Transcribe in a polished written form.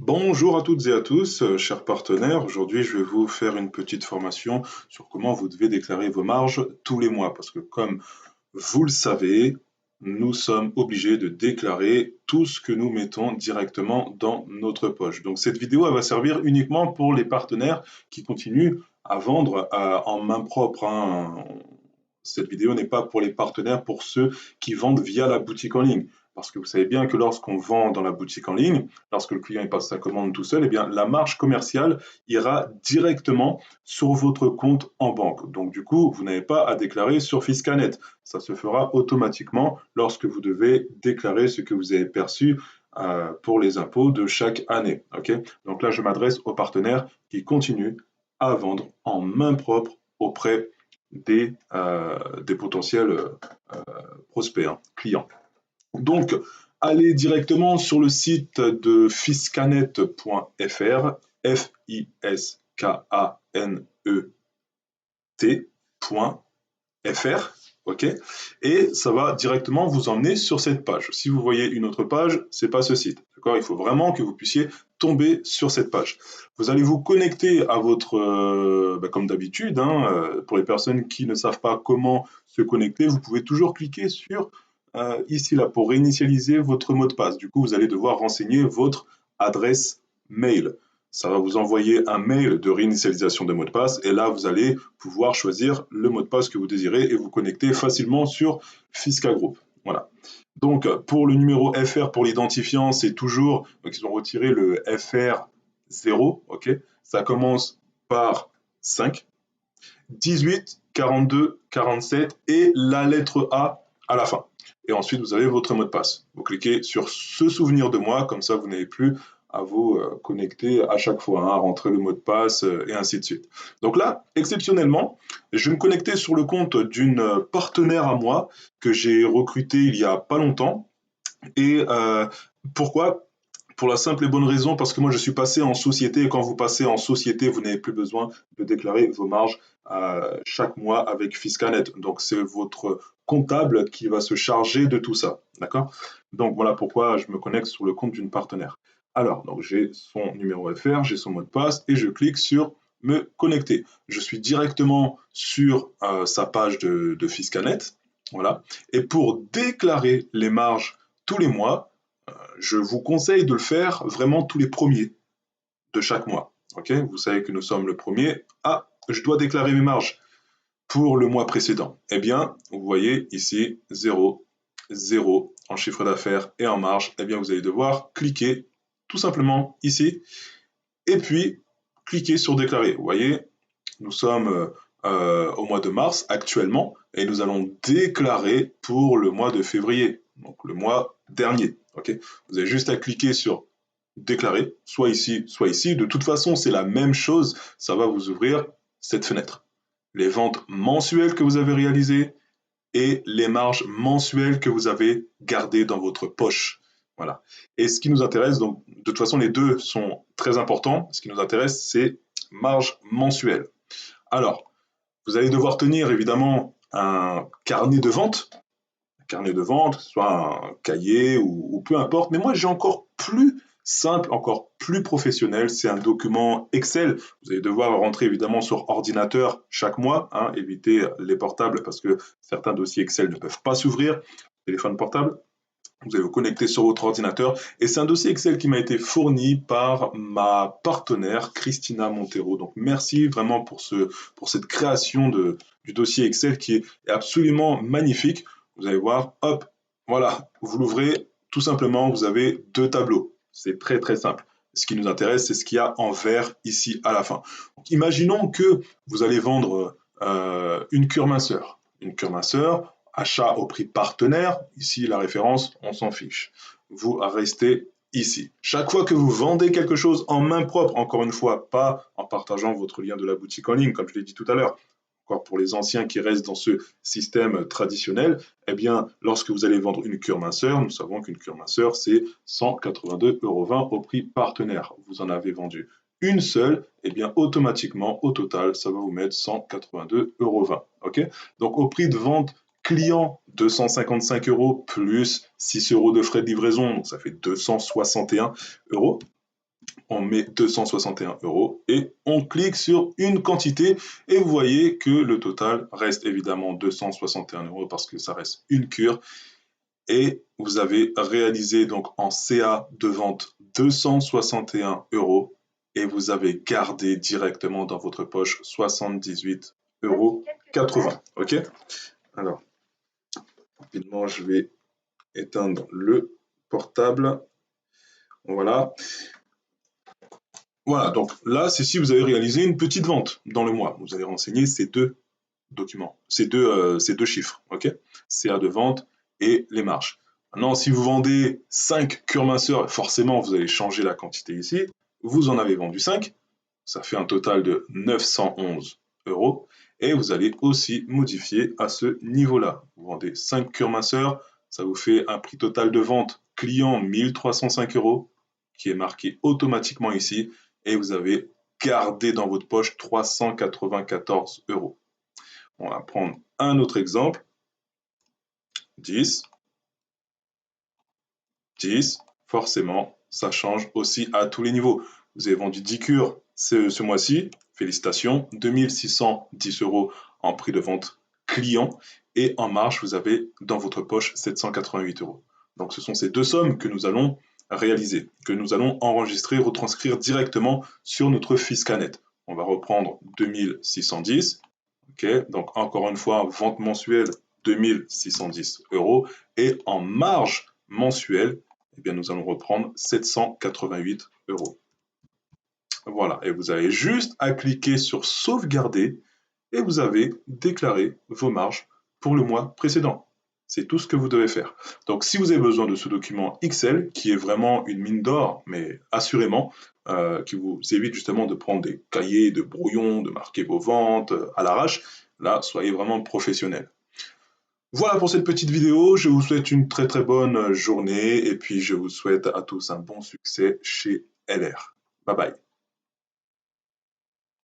Bonjour à toutes et à tous, chers partenaires. Aujourd'hui, je vais vous faire une petite formation sur comment vous devez déclarer vos marges tous les mois. Parce que comme vous le savez, nous sommes obligés de déclarer tout ce que nous mettons directement dans notre poche. Donc cette vidéo, elle va servir uniquement pour les partenaires qui continuent à vendre en main propre, hein. Cette vidéo n'est pas pour les partenaires, pour ceux qui vendent via la boutique en ligne. Parce que vous savez bien que lorsqu'on vend dans la boutique en ligne, lorsque le client il passe sa commande tout seul, eh bien, la marge commerciale ira directement sur votre compte en banque. Donc du coup, vous n'avez pas à déclarer sur Fiscanet. Ça se fera automatiquement lorsque vous devez déclarer ce que vous avez perçu pour les impôts de chaque année. Okay, donc là, je m'adresse aux partenaires qui continuent à vendre en main propre auprès des potentiels prospects, hein, clients. Donc, allez directement sur le site de fiscanet.fr, Fiscanet.fr, ok, et ça va directement vous emmener sur cette page. Si vous voyez une autre page, c'est pas ce site, d'accord? Il faut vraiment que vous puissiez tomber sur cette page. Vous allez vous connecter à votre, comme d'habitude, hein, pour les personnes qui ne savent pas comment se connecter, vous pouvez toujours cliquer sur ici là pour réinitialiser votre mot de passe. Du coup, vous allez devoir renseigner votre adresse mail. Ça va vous envoyer un mail de réinitialisation de mot de passe et là, vous allez pouvoir choisir le mot de passe que vous désirez et vous connecter facilement sur Fisca Group. Voilà. Donc, pour le numéro FR, pour l'identifiant, c'est toujours, donc ils ont retiré le FR 0, ok. Ça commence par 5, 18, 42, 47 et la lettre A à la fin. Et ensuite, vous avez votre mot de passe. Vous cliquez sur ce souvenir de moi, comme ça, vous n'avez plus à vous connecter à chaque fois, hein, à rentrer le mot de passe et ainsi de suite. Donc là, exceptionnellement, je vais me connecter sur le compte d'une partenaire à moi que j'ai recruté il y a pas longtemps. Et pourquoi? Pour la simple et bonne raison, parce que moi je suis passé en société et quand vous passez en société, vous n'avez plus besoin de déclarer vos marges chaque mois avec Fiscanet. Donc c'est votre comptable qui va se charger de tout ça. D'accord? Donc voilà pourquoi je me connecte sur le compte d'une partenaire. Alors, donc j'ai son numéro FR, j'ai son mot de passe et je clique sur me connecter. Je suis directement sur sa page de Fiscanet. Voilà. Et pour déclarer les marges tous les mois, je vous conseille de le faire vraiment tous les premiers de chaque mois. Okay, vous savez que nous sommes le premier. Ah, je dois déclarer mes marges pour le mois précédent. Eh bien, vous voyez ici 0, 0 en chiffre d'affaires et en marge. Eh bien, vous allez devoir cliquer tout simplement ici et puis cliquer sur déclarer. Vous voyez, nous sommes au mois de mars actuellement et nous allons déclarer pour le mois de février, donc le mois dernier. Okay, vous avez juste à cliquer sur déclarer, soit ici, soit ici. De toute façon, c'est la même chose. Ça va vous ouvrir cette fenêtre. Les ventes mensuelles que vous avez réalisées et les marges mensuelles que vous avez gardées dans votre poche. Voilà. Et ce qui nous intéresse, donc, de toute façon, les deux sont très importants. Ce qui nous intéresse, c'est marge mensuelle. Alors, vous allez devoir tenir évidemment un carnet de vente, soit un cahier ou peu importe. Mais moi, j'ai encore plus simple, encore plus professionnel. C'est un document Excel. Vous allez devoir rentrer évidemment sur ordinateur chaque mois, hein, éviter les portables parce que certains dossiers Excel ne peuvent pas s'ouvrir. Téléphone portable. Vous allez vous connecter sur votre ordinateur et c'est un dossier Excel qui m'a été fourni par ma partenaire Christina Montero. Donc merci vraiment pour cette création du dossier Excel qui est absolument magnifique. Vous allez voir, hop, voilà, vous l'ouvrez, tout simplement, vous avez deux tableaux. C'est très très simple. Ce qui nous intéresse, c'est ce qu'il y a en vert ici à la fin. Donc, imaginons que vous allez vendre une cure minceur. Une cure minceur, achat au prix partenaire, ici la référence, on s'en fiche. Vous restez ici. Chaque fois que vous vendez quelque chose en main propre, encore une fois, pas en partageant votre lien de la boutique en ligne, comme je l'ai dit tout à l'heure, encore pour les anciens qui restent dans ce système traditionnel, eh bien, lorsque vous allez vendre une cure minceur, nous savons qu'une cure minceur, c'est 182,20 € au prix partenaire. Vous en avez vendu une seule, eh bien, automatiquement, au total, ça va vous mettre 182,20 €. Okay, donc, au prix de vente client, 255 € plus 6 € de frais de livraison, donc ça fait 261 €. on met 261 € et on clique sur une quantité et vous voyez que le total reste évidemment 261 € parce que ça reste une cure et vous avez réalisé donc en CA de vente 261 € et vous avez gardé directement dans votre poche 78,80 €. Ok? Alors, rapidement, je vais éteindre le portable. Voilà. Voilà, donc là, c'est si vous avez réalisé une petite vente dans le mois. Vous allez renseigner ces deux documents, ces deux chiffres, ok? CA de vente et les marges. Maintenant, si vous vendez 5 cures minceurs, forcément, vous allez changer la quantité ici. Vous en avez vendu 5, ça fait un total de 911 € et vous allez aussi modifier à ce niveau-là. Vous vendez 5 cures minceurs, ça vous fait un prix total de vente client 1305 € qui est marqué automatiquement ici et vous avez gardé dans votre poche 394 €. On va prendre un autre exemple. 10, 10, forcément, ça change aussi à tous les niveaux. Vous avez vendu 10 cures ce mois-ci, félicitations, 2610 € en prix de vente client et en marge, vous avez dans votre poche 788 €. Donc ce sont ces deux sommes que nous allons réaliser, que nous allons enregistrer, retranscrire directement sur notre Fiscanet. On va reprendre 2610, ok, donc encore une fois, vente mensuelle 2610 € et en marge mensuelle, eh bien, nous allons reprendre 788 €. Voilà, et vous avez juste à cliquer sur sauvegarder et vous avez déclaré vos marges pour le mois précédent. C'est tout ce que vous devez faire. Donc, si vous avez besoin de ce document Excel, qui est vraiment une mine d'or, mais assurément, qui vous évite justement de prendre des cahiers, de brouillons, de marquer vos ventes à l'arrache, là, soyez vraiment professionnel. Voilà pour cette petite vidéo, je vous souhaite une très très bonne journée et puis je vous souhaite à tous un bon succès chez LR. Bye bye.